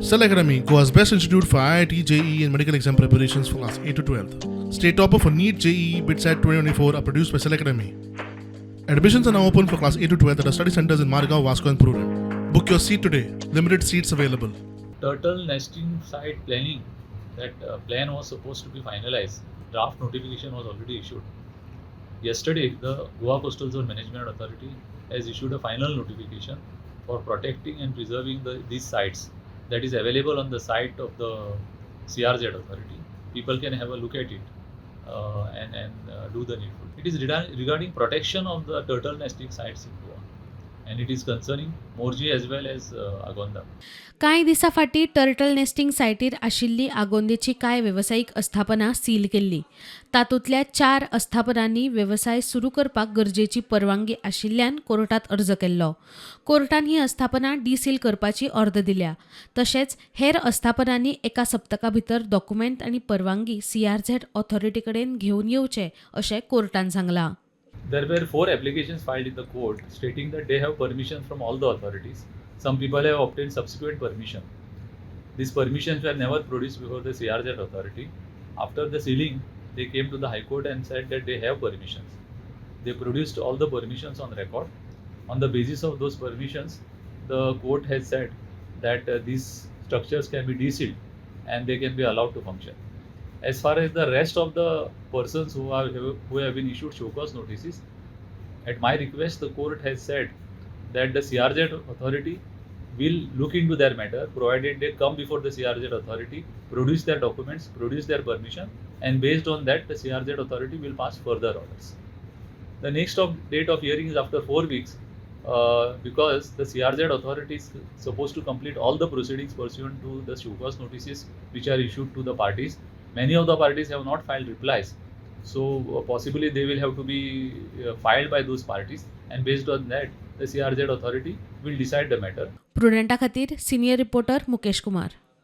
Cell Academy, Goa's best institute for IIT, JEE and medical exam preparations for class 8 to 12th. State topper for NEET, JEE, BITSAT 2024 are produced by Cell Academy. Admissions are now open for class 8 to 12th at our study centers in Margao, Vasco and Prudent. Book your seat today. Limited seats available. Turtle nesting site planning, that plan was supposed to be finalized. Draft notification was already issued. Yesterday, the Goa Coastal Zone Management Authority has issued a final notification for protecting and preserving these sites that is available on the site of the CRZ authority. People can have a look at it and do the needful. It is regarding protection of the turtle nesting sites in Goa, and it is concerning Morji as well as Agonda. कांय दिसां फाटीं turtle nesting सायटीर आशिल्ली आगोंदेची कांय वेवसायीक अस्थापनां seal केल्ली. तातूंतल्या 4 अस्थापनांनी वेवसाय सुरू करपाक गरजेची परवानगी आशिल्ल्यान कोर्टात अर्ज केल्लो. कोर्टान ही अस्थापनां डिसील करपाची ऑर्डर दिल्या. तशेंच हेर अस्थापनांनी एका सप्तका भितर डॉक्युमेंट आनी परवानगी CRZ ऑथॉरिटी कडेन घेवन येवचे अशें कोर्टान सांगलां. There were 4 applications filed in the court stating that they have permission from all the authorities. Some people have obtained subsequent permission. These permissions were never produced before the CRZ authority. After the sealing, they came to the High Court and said that they have permissions. They produced all the permissions on record. On the basis of those permissions, the court has said that these structures can be desealed and they can be allowed to function. As far as the rest of the persons who have been issued show cause notices, at my request, the court has said that the CRZ authority will look into their matter, provided they come before the CRZ authority, produce their documents, produce their permission, and based on that, the CRZ authority will pass further orders. The next date of hearing is after 4 weeks, because the CRZ authority is supposed to complete all the proceedings pursuant to the show cause notices which are issued to the parties. Many of the parties have not filed replies, so possibly they will have to be filed by those parties, and based on that, the CRZ authority will decide the matter. प्रुडंटा खातीर senior reporter Mukesh Kumar.